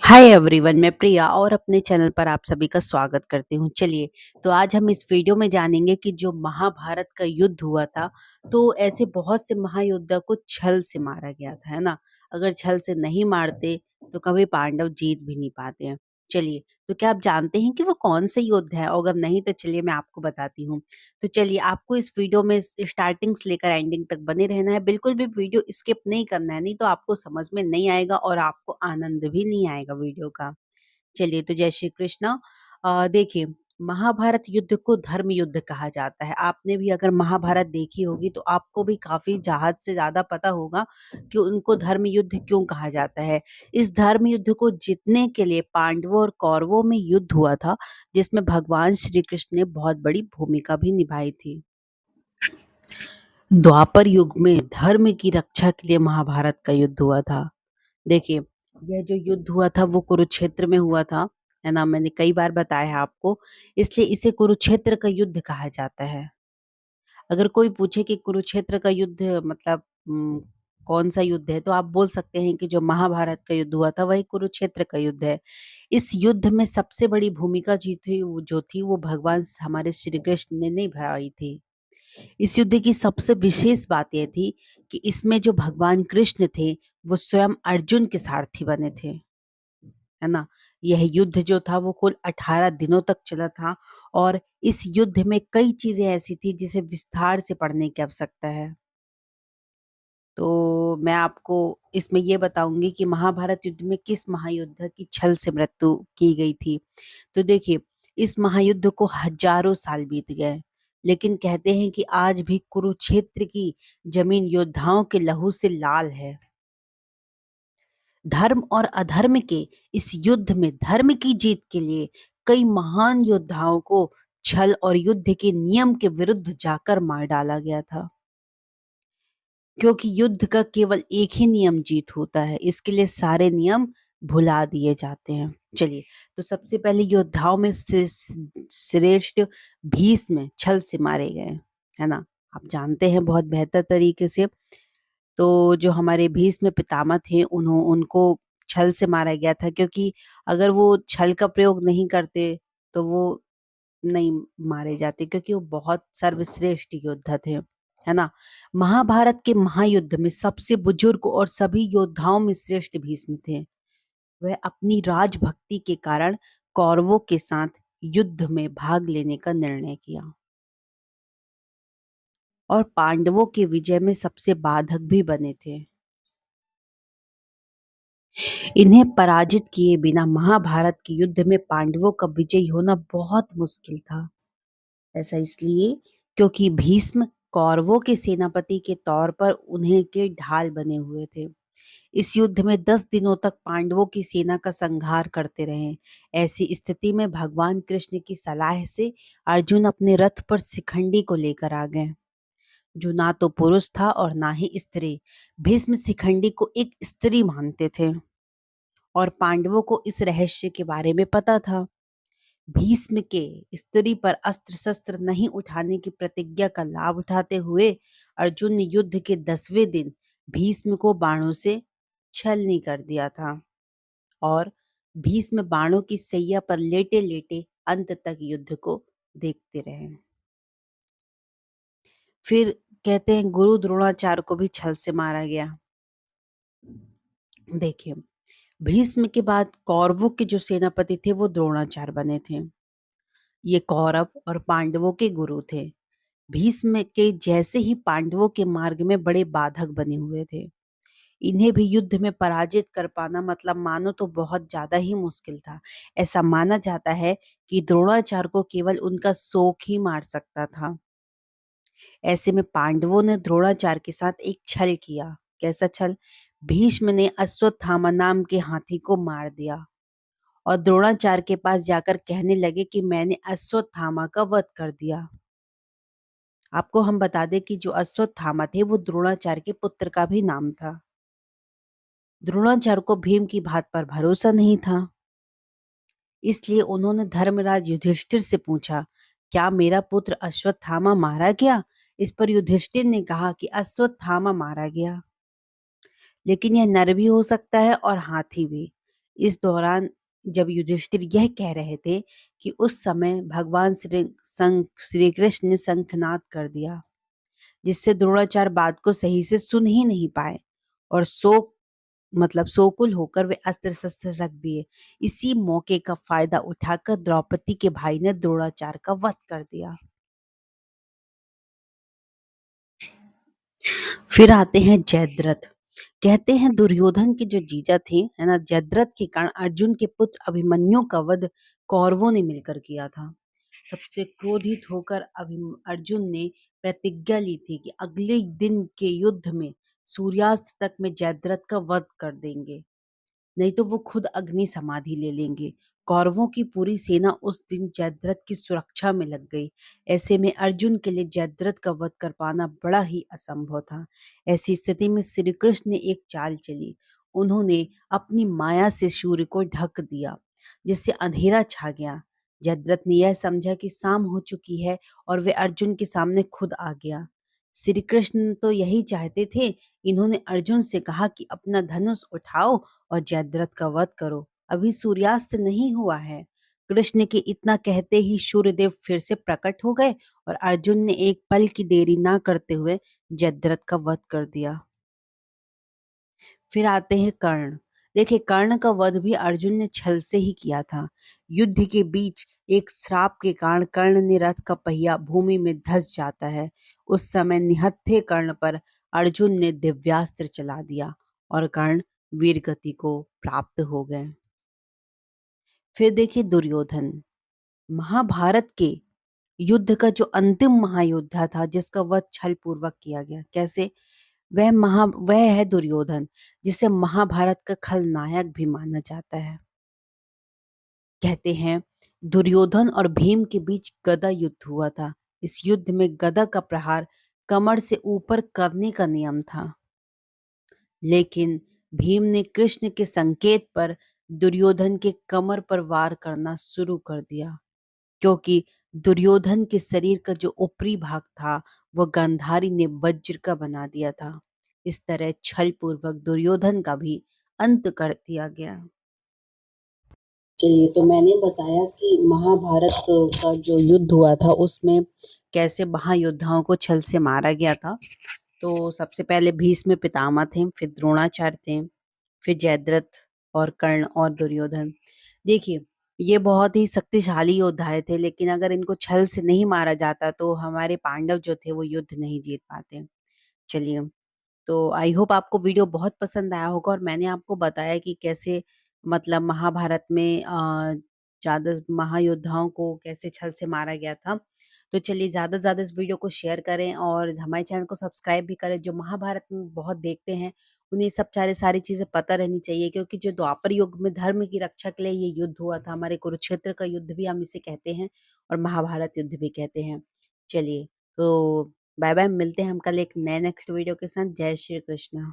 Hi everyone, मैं प्रिया और अपने चैनल पर आप सभी का स्वागत करती हूँ। चलिए, तो आज हम इस वीडियो में जानेंगे कि जो महाभारत का युद्ध हुआ था, तो ऐसे बहुत से महायोद्धा को छल से मारा गया था, है ना? अगर छल से नहीं मारते, तो कभी पांडव जीत भी नहीं पाते हैं। चलिए, तो क्या आप जानते हैं कि वो कौन से युद्ध है? और अगर नहीं, तो चलिए मैं आपको बताती हूँ। तो चलिए, आपको इस वीडियो में स्टार्टिंग से लेकर एंडिंग तक बने रहना है। बिल्कुल भी वीडियो स्किप नहीं करना है, नहीं तो आपको समझ में नहीं आएगा और आपको आनंद भी नहीं आएगा वीडियो का। चलिए, तो जय श्री कृष्ण। देखिए, महाभारत युद्ध को धर्म युद्ध कहा जाता है। आपने भी अगर महाभारत देखी होगी तो आपको भी काफी हद से ज्यादा पता होगा कि उनको धर्म युद्ध क्यों कहा जाता है। इस धर्म युद्ध को जीतने के लिए पांडवों और कौरवों में युद्ध हुआ था, जिसमें भगवान श्री कृष्ण ने बहुत बड़ी भूमिका भी निभाई थी। द्वापर युग में धर्म की रक्षा के लिए महाभारत का युद्ध हुआ था। देखिए, यह जो युद्ध हुआ था वो कुरुक्षेत्र में हुआ था, है ना? मैंने कई बार बताया है आपको, इसलिए इसे कुरुक्षेत्र का युद्ध कहा जाता है। अगर कोई पूछे कि कुरुक्षेत्र का युद्ध मतलब कौन-सा युद्ध है, तो आप बोल सकते हैं कि जो महाभारत का युद्ध हुआ था वही कुरुक्षेत्र का युद्ध है। इस युद्ध में सबसे बड़ी भूमिका जो थी वो भगवान हमारे श्री कृष्ण ने निभाई थी। इस युद्ध की सबसे विशेष बात ये थी कि इसमें जो भगवान कृष्ण थे, वो स्वयं अर्जुन के सारथी बने थे, है ना? यह युद्ध जो था वो कुल 18 दिनों तक चला था और इस युद्ध में कई चीज़ें ऐसी थी जिसे विस्तार से पढ़ने की आवश्यकता है। तो मैं आपको इसमें ये बताऊँगी कि महाभारत युद्ध में किस महायोद्धा की छल से मृत्यु की गई थी। तो देखिए, इस महायुद्ध को हजारों साल बीत गए, लेकिन कहते हैं कि आज भी कुरुक्षेत्र की जमीन योद्धाओं के लहू से लाल है। धर्म और अधर्म के इस युद्ध में धर्म की जीत के लिए कई महान योद्धाओं को छल और युद्ध के नियम के विरुद्ध जाकर मार डाला गया था। क्योंकि युद्ध का केवल एक ही नियम जीत होता है, इसके लिए सारे नियम भुला दिए जाते हैं। चलिए, तो सबसे पहले योद्धाओं में श्रेष्ठ भीष्म छल से मारे गए, है ना? आप जानते हैं बहुत बेहतर तरीके से। तो जो हमारे भीष्म पितामह थे उनको छल से मारा गया था, क्योंकि अगर वो छल का प्रयोग नहीं करते तो वो नहीं मारे जाते, क्योंकि वो बहुत सर्वश्रेष्ठ योद्धा थे, है ना? महाभारत के महायुद्ध में सबसे बुजुर्ग और सभी योद्धाओं में श्रेष्ठ भीष्म थे। वह अपनी राजभक्ति के कारण कौरवों के साथ युद्ध में भाग लेने का निर्णय किया और पांडवों के विजय में सबसे बाधक भी बने थे। इन्हें पराजित किए बिना महाभारत के युद्ध में पांडवों का विजयी होना बहुत मुश्किल था। ऐसा इसलिए क्योंकि भीष्म कौरवों के सेनापति के तौर पर उन्हें के ढाल बने हुए थे। इस युद्ध में 10 दिनों तक पांडवों की सेना का संहार करते रहे। ऐसी स्थिति में भगवान कृष्ण की सलाह से अर्जुन अपने रथ पर शिखंडी को लेकर आ गए, जो ना तो पुरुष था और ना ही स्त्री। भीष्म शिखंडी को एक स्त्री मानते थे और पांडवों को इस रहस्य के बारे में पता था। भीष्म के स्त्री पर अस्त्र शस्त्र नहीं उठाने की प्रतिज्ञा का लाभ उठाते हुए अर्जुन ने युद्ध के 10वें दिन भीष्म को बाणों से छलनी कर दिया था और भीष्म बाणों की सैया पर लेटे लेटे अंत तक युद्ध को देखते रहे। फिर कहते हैं गुरु द्रोणाचार्य को भी छल से मारा गया। देखिए, भीष्म के बाद कौरवों के जो सेनापति थे वो द्रोणाचार्य बने थे। ये कौरव और पांडवों के गुरु थे। भीष्म के जैसे ही पांडवों के मार्ग में बड़े बाधक बने हुए थे। इन्हें भी युद्ध में पराजित कर पाना मतलब मानो तो बहुत ज्यादा ही मुश्किल था। ऐसा माना जाता है कि द्रोणाचार्य को केवल उनका शोक ही मार सकता था। ऐसे में पांडवों ने द्रोणाचार्य के साथ एक छल किया। कैसा छल? भीष्म ने अश्वत्थामा नाम के हाथी को मार दिया और द्रोणाचार्य के पास जाकर कहने लगे कि मैंने अश्वत्थामा का वध कर दिया। आपको हम बता दें कि जो अश्वत्थामा थे वो द्रोणाचार्य के पुत्र का भी नाम था। द्रोणाचार्य को भीम की बात पर भरोसा नहीं था, इसलिए उन्होंने धर्मराज युधिष्ठिर से पूछा, क्या मेरा पुत्र अश्वत्थामा मारा गया? इस पर युधिष्ठिर ने कहा कि अश्वत्थामा मारा गया, लेकिन यह नर भी हो सकता है और हाथी भी। इस दौरान जब युधिष्ठिर यह कह रहे थे कि उस समय भगवान श्री कृष्ण ने शंखनाद कर दिया, जिससे द्रोणाचार्य बात को सही से सुन ही नहीं पाए और सोकुल होकर वे अस्त्र शस्त्र रख दिए। इसी मौके का फायदा उठाकर द्रौपदी के भाई ने द्रोणाचार्य का वध कर दिया। फिर आते हैं जयद्रथ। कहते हैं दुर्योधन के जो जीजा थे, है ना, जयद्रथ के कारण अर्जुन के पुत्र अभिमन्यु का वध कौरवों ने मिलकर किया था। सबसे क्रोधित होकर अर्जुन ने प्रतिज्ञा ली थी कि अगले दिन के युद्ध में सूर्यास्त तक में जयद्रथ का वध कर देंगे, नहीं तो वो खुद अग्नि समाधि ले लेंगे। कौरवों की पूरी सेना उस दिन जयद्रथ की सुरक्षा में लग गई। ऐसे में अर्जुन के लिए जयद्रथ का वध कर पाना बड़ा ही असंभव था। ऐसी स्थिति में श्री कृष्ण ने एक चाल चली। उन्होंने अपनी माया से सूर्य को ढक दिया, जिससे अंधेरा छा गया। जयद्रथ ने यह समझा कि शाम हो चुकी है और वे अर्जुन के सामने खुद आ गया। श्री कृष्ण तो यही चाहते थे। इन्होंने अर्जुन से कहा कि अपना धनुष उठाओ और जयद्रथ का वध करो, अभी सूर्यास्त नहीं हुआ है। कृष्ण के इतना कहते ही सूर्यदेव फिर से प्रकट हो गए और अर्जुन ने एक पल की देरी ना करते हुए जयद्रथ का वध कर दिया। फिर आते हैं कर्ण। देखिए, कर्ण का वध भी अर्जुन ने छल से ही किया था। युद्ध के बीच एक श्राप के कारण कर्ण ने रथ का पहिया भूमि में धंस जाता है। उस समय निहत्थे कर्ण पर अर्जुन ने दिव्यास्त्र चला दिया और कर्ण वीर गति को प्राप्त हो गए। फिर देखिए दुर्योधन। महाभारत के युद्ध का जो अंतिम महायोद्धा था, जिसका वध छल पूर्वक किया गया, कैसे? वह है दुर्योधन, जिसे महाभारत का खलनायक भी माना जाता है। कहते हैं दुर्योधन और भीम के बीच गदा युद्ध हुआ था। इस युद्ध में गदा का प्रहार कमर से ऊपर करने का नियम था, लेकिन भीम ने कृष्ण के संकेत पर दुर्योधन के कमर पर वार करना शुरू कर दिया, क्योंकि दुर्योधन के शरीर का जो ऊपरी भाग था वह गांधारी ने वज्र का बना दिया था। इस तरह छल पूर्वक दुर्योधन का भी अंत कर दिया गया। चलिए, तो मैंने बताया कि महाभारत का जो युद्ध हुआ था उसमें कैसे महायोद्धाओं को छल से मारा गया था। तो सबसे पहले भीष्म पितामह थे, फिर द्रोणाचार्य थे, फिर जयद्रथ और कर्ण और दुर्योधन। देखिए, ये बहुत ही शक्तिशाली योद्धाए थे, लेकिन अगर इनको छल से नहीं मारा जाता तो हमारे पांडव जो थे वो युद्ध नहीं जीत पाते। चलिए, तो आई होप आपको वीडियो बहुत पसंद आया होगा और मैंने आपको बताया कि कैसे मतलब महाभारत में ज़्यादा महायोद्धाओं को कैसे छल से मारा गया था। तो चलिए, ज़्यादा से ज़्यादा इस वीडियो को शेयर करें और हमारे चैनल को सब्सक्राइब भी करें। जो महाभारत में बहुत देखते हैं, उन्हें सब सारी चीज़ें पता रहनी चाहिए, क्योंकि जो द्वापर युग में धर्म की रक्षा के लिए ये युद्ध हुआ था, हमारे कुरुक्षेत्र का युद्ध भी हम इसे कहते हैं और महाभारत युद्ध भी कहते हैं। चलिए, तो बाय बाय, मिलते हैं हम कल एक नए नेक्स्ट वीडियो के साथ। जय श्री कृष्ण।